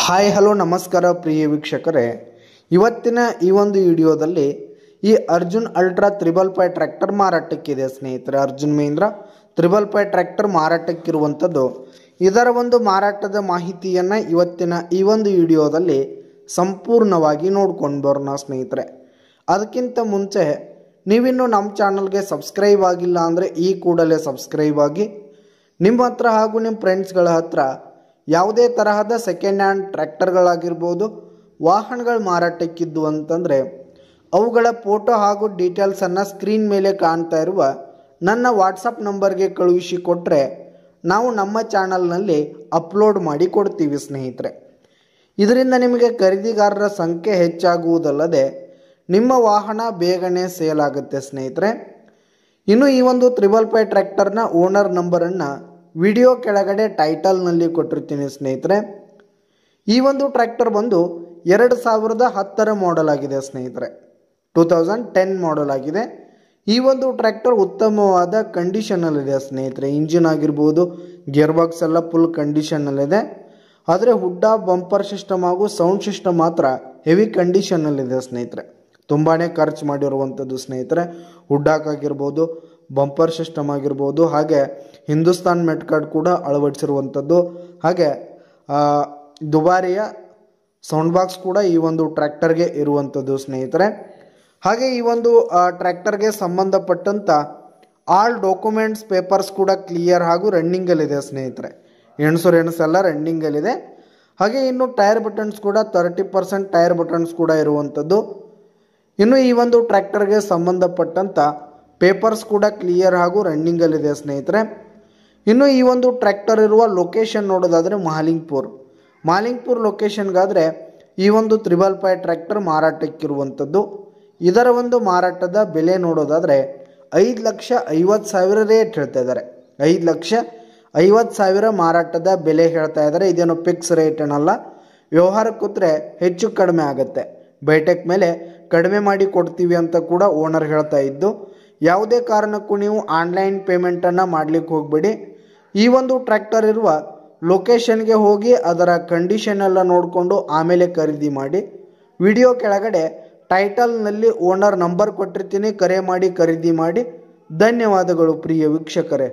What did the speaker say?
Hi hello ನಮಸ್ಕಾರ ಪ್ರಿಯ ವೀಕ್ಷಕರೇ, ಇವತ್ತಿನ ಈ ಒಂದು ವಿಡಿಯೋದಲ್ಲಿ ಈ ಅರ್ಜುನ್ ಅಲ್ಟ್ರಾ 555 ಟ್ರ್ಯಾಕ್ಟರ್ ಮಾರಾಟಕ್ಕಿದೆ ಸ್ನೇಹಿತರೆ. ಅರ್ಜುನ್ ಮಹೀಂದ್ರ 555 ಟ್ರ್ಯಾಕ್ಟರ್ ಮಾರಾಟಕ್ಕಿರುವಂಥದ್ದು. ಇದರ ಒಂದು ಮಾರಾಟದ ಮಾಹಿತಿಯನ್ನು ಇವತ್ತಿನ ಈ ಒಂದು ವಿಡಿಯೋದಲ್ಲಿ ಸಂಪೂರ್ಣವಾಗಿ ನೋಡ್ಕೊಂಡು ಬರೋಣ ಸ್ನೇಹಿತರೆ. ಅದಕ್ಕಿಂತ ಮುಂಚೆ ನೀವಿನ್ನೂ ನಮ್ಮ ಚಾನಲ್ಗೆ ಸಬ್ಸ್ಕ್ರೈಬ್ ಆಗಿಲ್ಲ ಅಂದರೆ ಈ ಕೂಡಲೇ ಸಬ್ಸ್ಕ್ರೈಬ್ ಆಗಿ, ನಿಮ್ಮ ಹತ್ರ ಹಾಗೂ ನಿಮ್ಮ ಫ್ರೆಂಡ್ಸ್ಗಳ ಹತ್ರ ಯಾವುದೇ ತರಹದ ಸೆಕೆಂಡ್ ಹ್ಯಾಂಡ್ ಟ್ರ್ಯಾಕ್ಟರ್ಗಳಾಗಿರ್ಬೋದು, ವಾಹನಗಳು ಮಾರಾಟಕ್ಕಿದ್ದು ಅಂತಂದರೆ ಅವುಗಳ ಫೋಟೋ ಹಾಗೂ ಡೀಟೇಲ್ಸನ್ನು ಸ್ಕ್ರೀನ್ ಮೇಲೆ ಕಾಣ್ತಾ ಇರುವ ನನ್ನ ವಾಟ್ಸಪ್ ನಂಬರ್ಗೆ ಕಳುಹಿಸಿ ಕೊಟ್ಟರೆ ನಾವು ನಮ್ಮ ಚಾನಲ್ನಲ್ಲಿ ಅಪ್ಲೋಡ್ ಮಾಡಿ ಕೊಡ್ತೀವಿ ಸ್ನೇಹಿತರೆ. ಇದರಿಂದ ನಿಮಗೆ ಖರೀದಿಗಾರರ ಸಂಖ್ಯೆ ಹೆಚ್ಚಾಗುವುದಲ್ಲದೆ ನಿಮ್ಮ ವಾಹನ ಬೇಗನೆ ಸೇಲ್ ಆಗುತ್ತೆ ಸ್ನೇಹಿತರೆ. ಇನ್ನು ಈ ಒಂದು 555 ಟ್ರ್ಯಾಕ್ಟರ್ನ ಓನರ್ ನಂಬರನ್ನು ವಿಡಿಯೋ ಕೆಳಗಡೆ ಟೈಟಲ್ನಲ್ಲಿ ಕೊಟ್ಟಿರ್ತೀನಿ ಸ್ನೇಹಿತರೆ. ಈ ಒಂದು ಟ್ರ್ಯಾಕ್ಟರ್ ಬಂದು 2010 ಮಾಡೆಲ್ ಆಗಿದೆ ಸ್ನೇಹಿತರೆ. 2010 ಮಾಡೆಲ್ ಆಗಿದೆ. ಈ ಒಂದು ಟ್ರ್ಯಾಕ್ಟರ್ ಉತ್ತಮವಾದ ಕಂಡೀಷನಲ್ಲಿದೆ ಸ್ನೇಹಿತರೆ. ಇಂಜಿನ್ ಆಗಿರ್ಬೋದು, ಗೇರ್ ಬಾಕ್ಸ್ ಎಲ್ಲ ಫುಲ್ ಕಂಡೀಷನ್ನಲ್ಲಿದೆ. ಆದರೆ ಹುಡ್ಡ, ಬಂಪರ್ ಸಿಸ್ಟಮ್ ಹಾಗೂ ಸೌಂಡ್ ಸಿಸ್ಟಮ್ ಮಾತ್ರ ಹೆವಿ ಕಂಡೀಷನ್ನಲ್ಲಿದೆ ಸ್ನೇಹಿತರೆ. ತುಂಬಾ ಖರ್ಚು ಮಾಡಿರುವಂಥದ್ದು ಸ್ನೇಹಿತರೆ. ಹುಡ್ಡಾಕಾಗಿರ್ಬೋದು, ಬಂಪರ್ ಸಿಸ್ಟಮ್ ಆಗಿರ್ಬೋದು, ಹಾಗೆ ಹಿಂದೂಸ್ತಾನ್ ಮೆಟ್ ಕಾರ್ಡ್ ಕೂಡ ಅಳವಡಿಸಿರುವಂಥದ್ದು, ಹಾಗೆ ದುಬಾರಿಯ ಸೌಂಡ್ ಬಾಕ್ಸ್ ಕೂಡ ಈ ಒಂದು ಟ್ರ್ಯಾಕ್ಟರ್ಗೆ ಇರುವಂಥದ್ದು ಸ್ನೇಹಿತರೆ. ಹಾಗೆ ಈ ಒಂದು ಟ್ರ್ಯಾಕ್ಟರ್ಗೆ ಸಂಬಂಧಪಟ್ಟಂಥ ಆಲ್ ಡಾಕ್ಯುಮೆಂಟ್ಸ್ ಪೇಪರ್ಸ್ ಕೂಡ ಕ್ಲಿಯರ್ ಹಾಗೂ ರನ್ನಿಂಗಲ್ಲಿದೆ ಸ್ನೇಹಿತರೆ. ಇನ್ಶೂರೆನ್ಸ್ ಎಲ್ಲ ರನ್ನಿಂಗಲ್ಲಿದೆ. ಹಾಗೆ ಇನ್ನು ಟೈರ್ ಬಟನ್ಸ್ ಕೂಡ 30% ಟೈರ್ ಬಟನ್ಸ್ ಕೂಡ ಇರುವಂಥದ್ದು. ಇನ್ನು ಈ ಒಂದು ಟ್ರ್ಯಾಕ್ಟರ್ಗೆ ಸಂಬಂಧಪಟ್ಟಂಥ ಪೇಪರ್ಸ್ ಕೂಡ ಕ್ಲಿಯರ್ ಹಾಗೂ ರನ್ನಿಂಗಲ್ಲಿದೆ ಸ್ನೇಹಿತರೆ. ಇನ್ನು ಈ ಒಂದು ಟ್ರ್ಯಾಕ್ಟರ್ ಇರುವ ಲೊಕೇಶನ್ ನೋಡೋದಾದರೆ ಮಾಲಿಂಗ್ಪುರ್ ಲೊಕೇಶನ್ಗಾದರೆ ಈ ಒಂದು 555 ಟ್ರ್ಯಾಕ್ಟರ್ ಮಾರಾಟಕ್ಕಿರುವಂಥದ್ದು. ಇದರ ಒಂದು ಮಾರಾಟದ ಬೆಲೆ ನೋಡೋದಾದರೆ 5,50,000 ರೇಟ್ ಹೇಳ್ತಾ ಇದ್ದಾರೆ. 5,50,000 ಮಾರಾಟದ ಬೆಲೆ ಹೇಳ್ತಾ ಇದ್ದಾರೆ. ಇದೇನು ಫಿಕ್ಸ್ ರೇಟ್ ಏನಲ್ಲ. ವ್ಯವಹಾರಕ್ಕೆ ಕೂತ್ರೆ ಹೆಚ್ಚು ಕಡಿಮೆ ಆಗುತ್ತೆ. ಬೈಟೆಕ್ ಮೇಲೆ ಕಡಿಮೆ ಮಾಡಿ ಕೊಡ್ತೀವಿ ಅಂತ ಕೂಡ ಓನರ್ ಹೇಳ್ತಾ ಇದ್ದು, ಯಾವುದೇ ಕಾರಣಕ್ಕೂ ನೀವು ಆನ್ಲೈನ್ ಪೇಮೆಂಟನ್ನು ಮಾಡಲಿಕ್ಕೆ ಹೋಗಬೇಡಿ. ಈ ಒಂದು ಟ್ರ್ಯಾಕ್ಟರ್ ಇರುವ ಲೊಕೇಶನ್ಗೆ ಹೋಗಿ ಅದರ ಕಂಡೀಷನ್ ಎಲ್ಲ ನೋಡಿಕೊಂಡು ಆಮೇಲೆ ಖರೀದಿ ಮಾಡಿ. ವಿಡಿಯೋ ಕೆಳಗಡೆ ಟೈಟಲ್ನಲ್ಲಿ ಓನರ್ ನಂಬರ್ ಕೊಟ್ಟಿರ್ತೀನಿ, ಕರೆ ಮಾಡಿ ಖರೀದಿ ಮಾಡಿ. ಧನ್ಯವಾದಗಳು ಪ್ರಿಯ ವೀಕ್ಷಕರೇ.